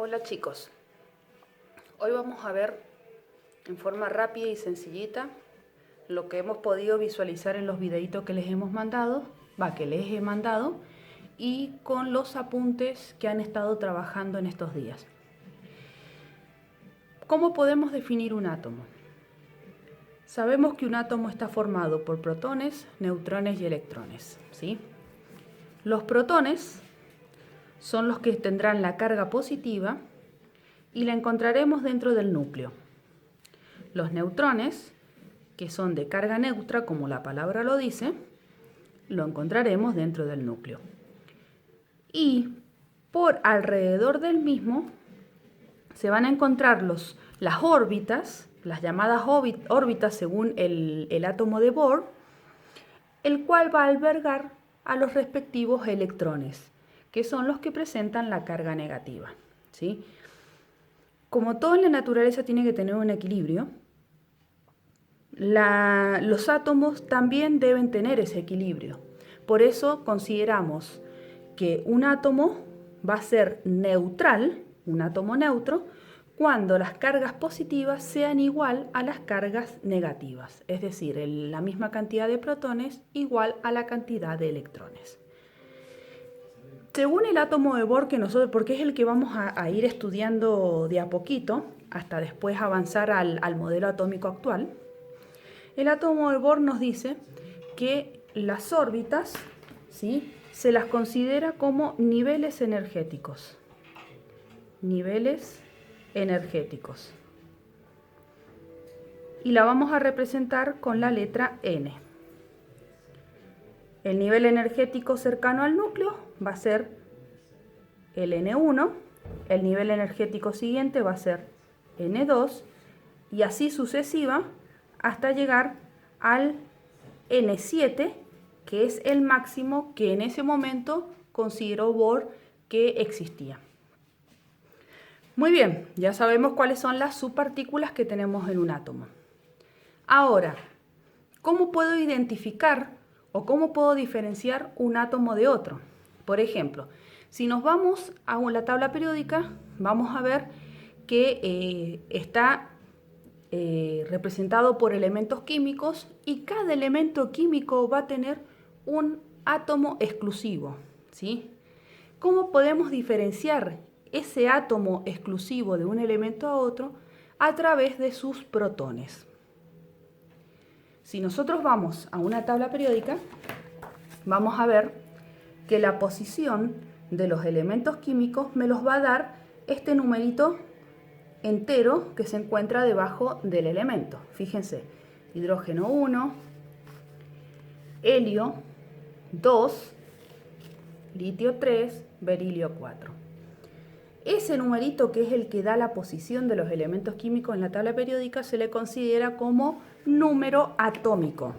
Hola chicos, hoy vamos a ver en forma rápida y sencillita lo que hemos podido visualizar en los videitos que les he mandado y con los apuntes que han estado trabajando en estos días. ¿Cómo podemos definir un átomo? Sabemos que un átomo está formado por protones, neutrones y electrones, ¿sí? Los protones son los que tendrán la carga positiva y la encontraremos dentro del núcleo. Los neutrones, que son de carga neutra, como la palabra lo dice, lo encontraremos dentro del núcleo. Y por alrededor del mismo se van a encontrar las órbitas, las llamadas órbitas según el átomo de Bohr, el cual va a albergar a los respectivos electrones, que son los que presentan la carga negativa, ¿sí? Como todo en la naturaleza tiene que tener un equilibrio, los átomos también deben tener ese equilibrio. Por eso consideramos que un átomo va a ser neutral, un átomo neutro, cuando las cargas positivas sean igual a las cargas negativas, es decir, la misma cantidad de protones igual a la cantidad de electrones. Según el átomo de Bohr, porque es el que vamos a ir estudiando de a poquito, hasta después avanzar al modelo atómico actual, el átomo de Bohr nos dice que las órbitas, ¿sí?, se las considera como niveles energéticos. Niveles energéticos. Y la vamos a representar con la letra N. El nivel energético cercano al núcleo va a ser el N1, el nivel energético siguiente va a ser N2 y así sucesiva hasta llegar al N7, que es el máximo que en ese momento consideró Bohr que existía. Muy bien, ya sabemos cuáles son las subpartículas que tenemos en un átomo. Ahora, ¿cómo puedo identificar o cómo puedo diferenciar un átomo de otro? Por ejemplo, si nos vamos a la tabla periódica, vamos a ver que está representado por elementos químicos y cada elemento químico va a tener un átomo exclusivo, ¿sí? ¿Cómo podemos diferenciar ese átomo exclusivo de un elemento a otro? A través de sus protones. Si nosotros vamos a una tabla periódica, vamos a ver que la posición de los elementos químicos me los va a dar este numerito entero que se encuentra debajo del elemento. Fíjense, hidrógeno 1, helio 2, litio 3, berilio 4. Ese numerito, que es el que da la posición de los elementos químicos en la tabla periódica, se le considera como número atómico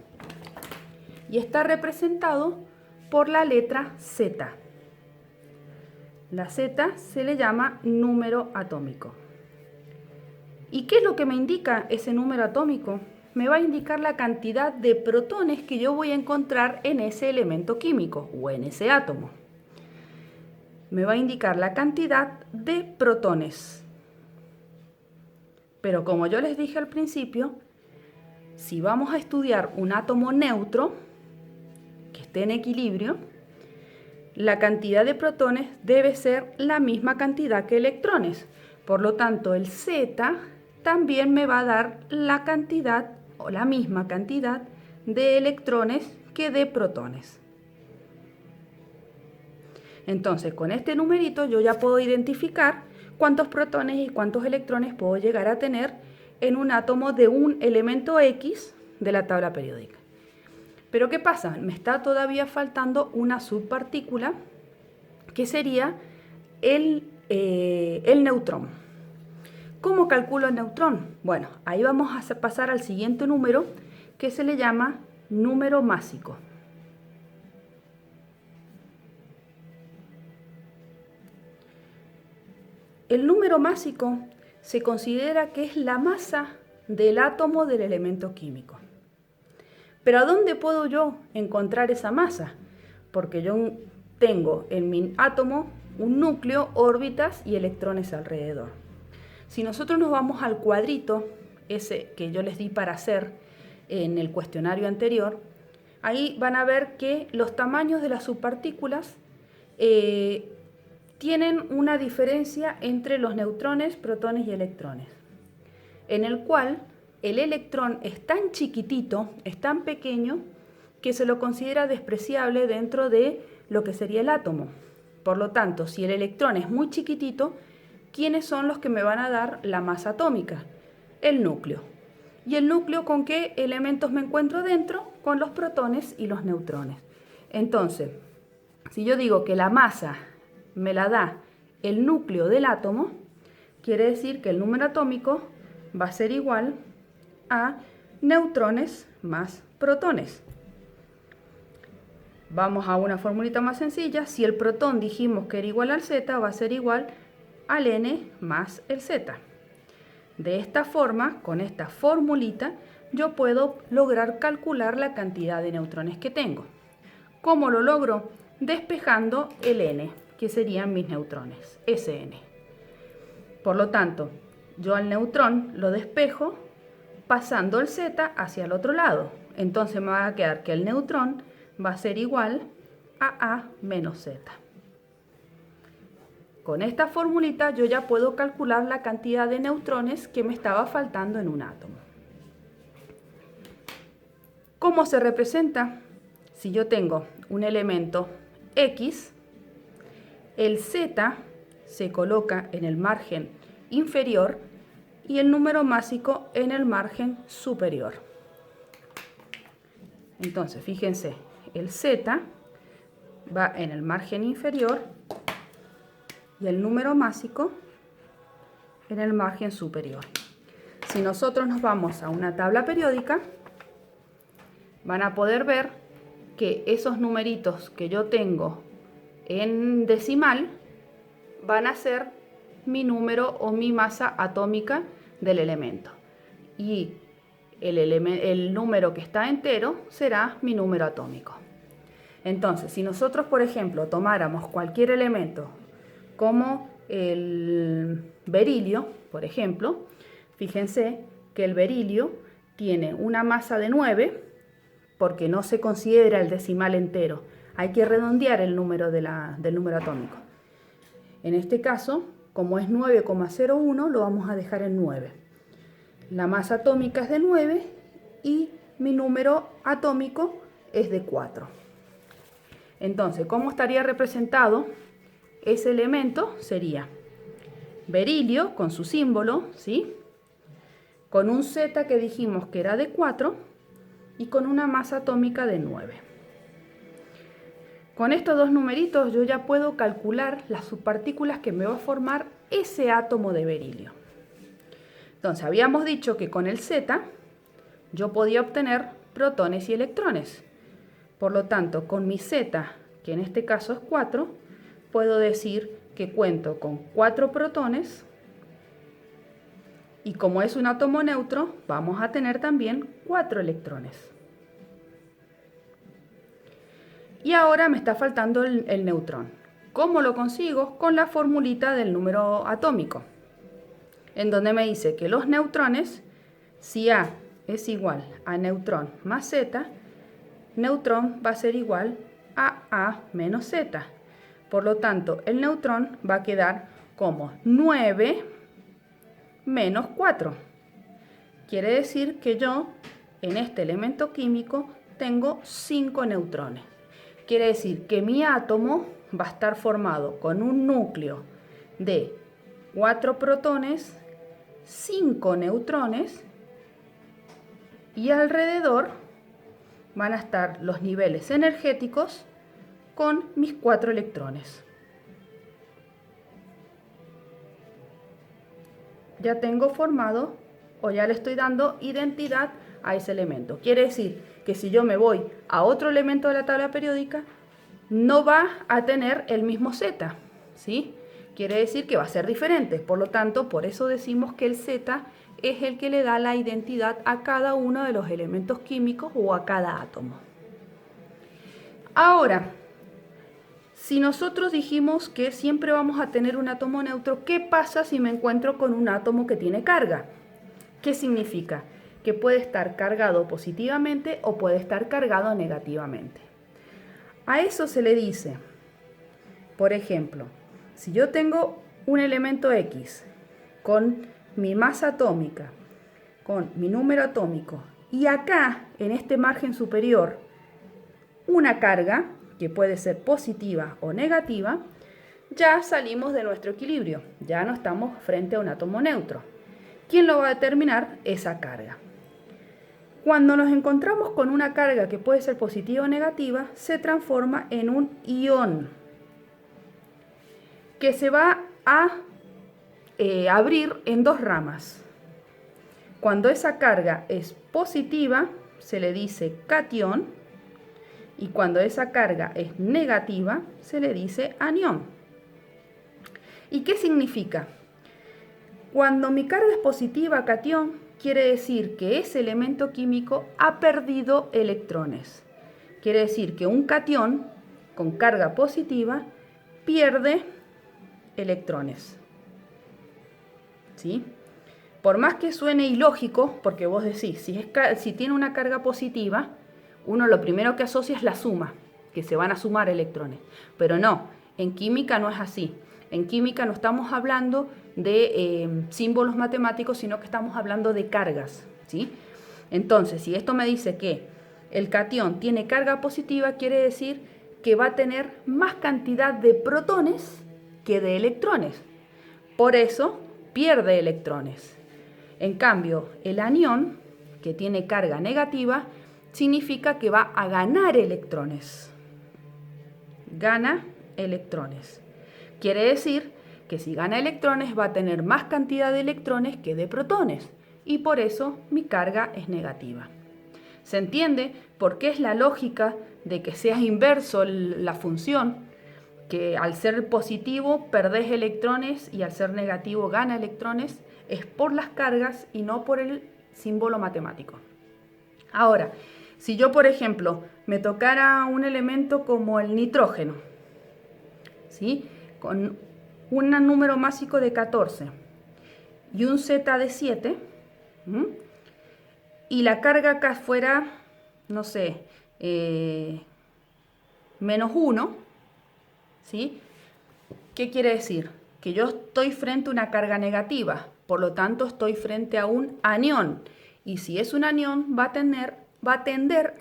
y está representado por la letra Z. La Z se le llama número atómico. ¿Y qué es lo que me indica ese número atómico? Me va a indicar la cantidad de protones que yo voy a encontrar en ese elemento químico o en ese átomo. Me va a indicar la cantidad de protones. Pero como yo les dije al principio, si vamos a estudiar un átomo neutro que esté en equilibrio, la cantidad de protones debe ser la misma cantidad que electrones. Por lo tanto, el Z también me va a dar la cantidad o la misma cantidad de electrones que de protones. Entonces, con este numerito yo ya puedo identificar cuántos protones y cuántos electrones puedo llegar a tener en un átomo de un elemento X de la tabla periódica. Pero ¿qué pasa? Me está todavía faltando una subpartícula que sería el neutrón. ¿Cómo calculo el neutrón? Bueno, ahí vamos a pasar al siguiente número que se le llama número másico. El número másico se considera que es la masa del átomo del elemento químico. Pero ¿a dónde puedo yo encontrar esa masa? Porque yo tengo en mi átomo un núcleo, órbitas y electrones alrededor. Si nosotros nos vamos al cuadrito, ese que yo les di para hacer en el cuestionario anterior, ahí van a ver que los tamaños de las subpartículas tienen una diferencia entre los neutrones, protones y electrones, en el cual el electrón es tan chiquitito, es tan pequeño, que se lo considera despreciable dentro de lo que sería el átomo. Por lo tanto, si el electrón es muy chiquitito, ¿quiénes son los que me van a dar la masa atómica? El núcleo. ¿Y el núcleo con qué elementos me encuentro dentro? Con los protones y los neutrones. Entonces, si yo digo que la masa me la da el núcleo del átomo, quiere decir que el número atómico va a ser igual a neutrones más protones. Vamos a una formulita más sencilla. Si el protón dijimos que era igual al Z, va a ser igual al N más el Z. De esta forma, con esta formulita, yo puedo lograr calcular la cantidad de neutrones que tengo. ¿Cómo lo logro? Despejando el N, que serían mis neutrones, Sn. Por lo tanto, yo al neutrón lo despejo pasando el Z hacia el otro lado. Entonces me va a quedar que el neutrón va a ser igual a menos Z. Con esta formulita yo ya puedo calcular la cantidad de neutrones que me estaba faltando en un átomo. ¿Cómo se representa? Si yo tengo un elemento X, el Z se coloca en el margen inferior y el número másico en el margen superior. Entonces, fíjense, el Z va en el margen inferior y el número másico en el margen superior. Si nosotros nos vamos a una tabla periódica, van a poder ver que esos numeritos que yo tengo en decimal van a ser mi número o mi masa atómica del elemento. Y el número que está entero será mi número atómico. Entonces, si nosotros, por ejemplo, tomáramos cualquier elemento como el berilio, por ejemplo, fíjense que el berilio tiene una masa de 9 porque no se considera el decimal entero. Hay que redondear el número del número atómico. En este caso, como es 9,01, lo vamos a dejar en 9. La masa atómica es de 9 y mi número atómico es de 4. Entonces, ¿cómo estaría representado ese elemento? Sería berilio con su símbolo, ¿sí? Con un Z que dijimos que era de 4 y con una masa atómica de 9. Con estos dos numeritos yo ya puedo calcular las subpartículas que me va a formar ese átomo de berilio. Entonces, habíamos dicho que con el Z yo podía obtener protones y electrones. Por lo tanto, con mi Z, que en este caso es 4, puedo decir que cuento con 4 protones y como es un átomo neutro, vamos a tener también 4 electrones. Y ahora me está faltando el neutrón. ¿Cómo lo consigo? Con la formulita del número atómico, en donde me dice que los neutrones, si A es igual a neutrón más Z, neutrón va a ser igual a A menos Z. Por lo tanto, el neutrón va a quedar como 9 menos 4. Quiere decir que yo, en este elemento químico, tengo 5 neutrones. Quiere decir que mi átomo va a estar formado con un núcleo de 4 protones, 5 neutrones y alrededor van a estar los niveles energéticos con mis 4 electrones. Ya tengo formado o ya le estoy dando identidad a ese elemento. Quiere decir que si yo me voy a otro elemento de la tabla periódica, no va a tener el mismo Z, ¿sí? Quiere decir que va a ser diferente. Por lo tanto, por eso decimos que el Z es el que le da la identidad a cada uno de los elementos químicos o a cada átomo. Ahora, Si nosotros dijimos que siempre vamos a tener un átomo neutro, ¿qué pasa si me encuentro con un átomo que tiene carga? ¿Qué significa? Que puede estar cargado positivamente o puede estar cargado negativamente. A eso se le dice, por ejemplo, si yo tengo un elemento X con mi masa atómica, con mi número atómico, y acá, en este margen superior, una carga, que puede ser positiva o negativa, ya salimos de nuestro equilibrio, ya no estamos frente a un átomo neutro. ¿Quién lo va a determinar? Esa carga. Cuando nos encontramos con una carga que puede ser positiva o negativa, se transforma en un ión que se va a abrir en dos ramas. Cuando esa carga es positiva, se le dice catión, y cuando esa carga es negativa, se le dice anión. ¿Y qué significa? Cuando mi carga es positiva, catión, quiere decir que ese elemento químico ha perdido electrones. Quiere decir que un catión con carga positiva pierde electrones. ¿Sí? Por más que suene ilógico, porque vos decís, si tiene una carga positiva, uno lo primero que asocia es la suma, que se van a sumar electrones. Pero no, en química no es así. En química no estamos hablando de símbolos matemáticos, sino que estamos hablando de cargas, ¿sí? Entonces, si esto me dice que el catión tiene carga positiva, quiere decir que va a tener más cantidad de protones que de electrones. Por eso pierde electrones. En cambio, el anión, que tiene carga negativa, significa que va a ganar electrones. Gana electrones. Quiere decir que si gana electrones va a tener más cantidad de electrones que de protones, y por eso mi carga es negativa. ¿Se entiende por qué es la lógica de que sea inverso la función? Que al ser positivo perdés electrones y al ser negativo gana electrones, es por las cargas y no por el símbolo matemático. Ahora, si yo, por ejemplo, me tocara un elemento como el nitrógeno, ¿sí? Con un número másico de 14 y un Z de 7, y la carga acá fuera, no sé, -1, ¿sí? ¿Qué quiere decir? Que yo estoy frente a una carga negativa, por lo tanto estoy frente a un anión, y si es un anión va a tender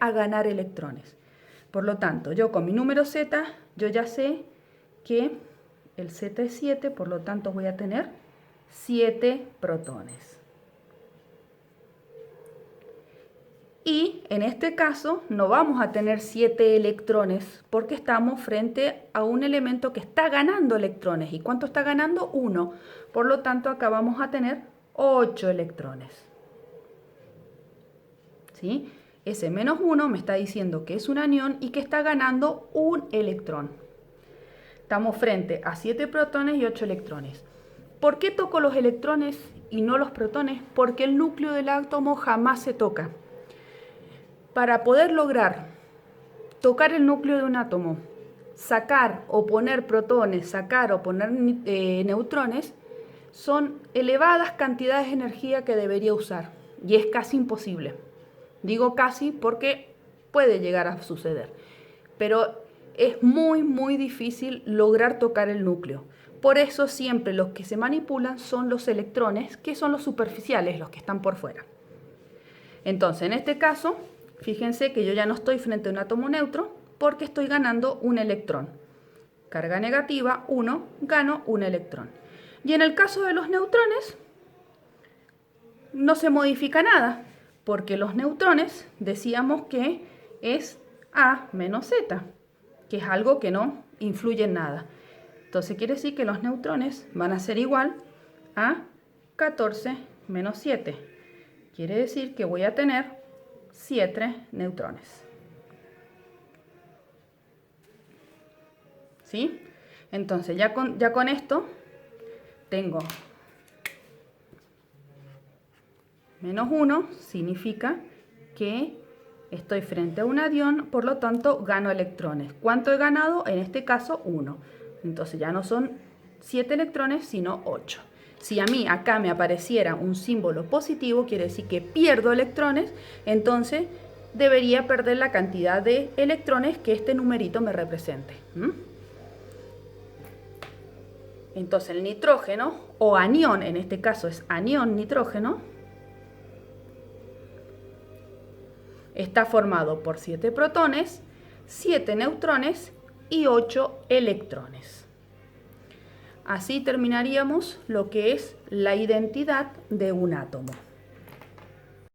a ganar electrones. Por lo tanto, yo con mi número Z, yo ya sé que el Z es 7, por lo tanto voy a tener 7 protones. Y en este caso no vamos a tener 7 electrones porque estamos frente a un elemento que está ganando electrones. ¿Y cuánto está ganando? 1. Por lo tanto, acá vamos a tener 8 electrones. ¿Sí? Ese -1 me está diciendo que es un anión y que está ganando un electrón. Estamos frente a 7 protones y 8 electrones. ¿Por qué toco los electrones y no los protones? Porque el núcleo del átomo jamás se toca. Para poder lograr tocar el núcleo de un átomo, sacar o poner protones, sacar o poner neutrones, son elevadas cantidades de energía que debería usar. Y es casi imposible. Digo casi porque puede llegar a suceder. Pero es muy, muy difícil lograr tocar el núcleo. Por eso siempre los que se manipulan son los electrones, que son los superficiales, los que están por fuera. Entonces, en este caso, fíjense que yo ya no estoy frente a un átomo neutro porque estoy ganando un electrón. Carga negativa, 1, gano un electrón. Y en el caso de los neutrones, no se modifica nada, porque los neutrones decíamos que es A menos Z, que es algo que no influye en nada. Entonces quiere decir que los neutrones van a ser igual a 14 menos 7. Quiere decir que voy a tener 7 neutrones. ¿Sí? Entonces ya con esto tengo -1, significa que Estoy frente a un anión, por lo tanto gano electrones. ¿Cuánto he ganado? En este caso 1. Entonces ya no son 7 electrones, sino 8. Si a mí acá me apareciera un símbolo positivo, quiere decir que pierdo electrones, entonces debería perder la cantidad de electrones que este numerito me represente. Entonces el nitrógeno, o anión, en este caso es anión nitrógeno, está formado por 7 protones, 7 neutrones y 8 electrones. Así terminaríamos lo que es la identidad de un átomo.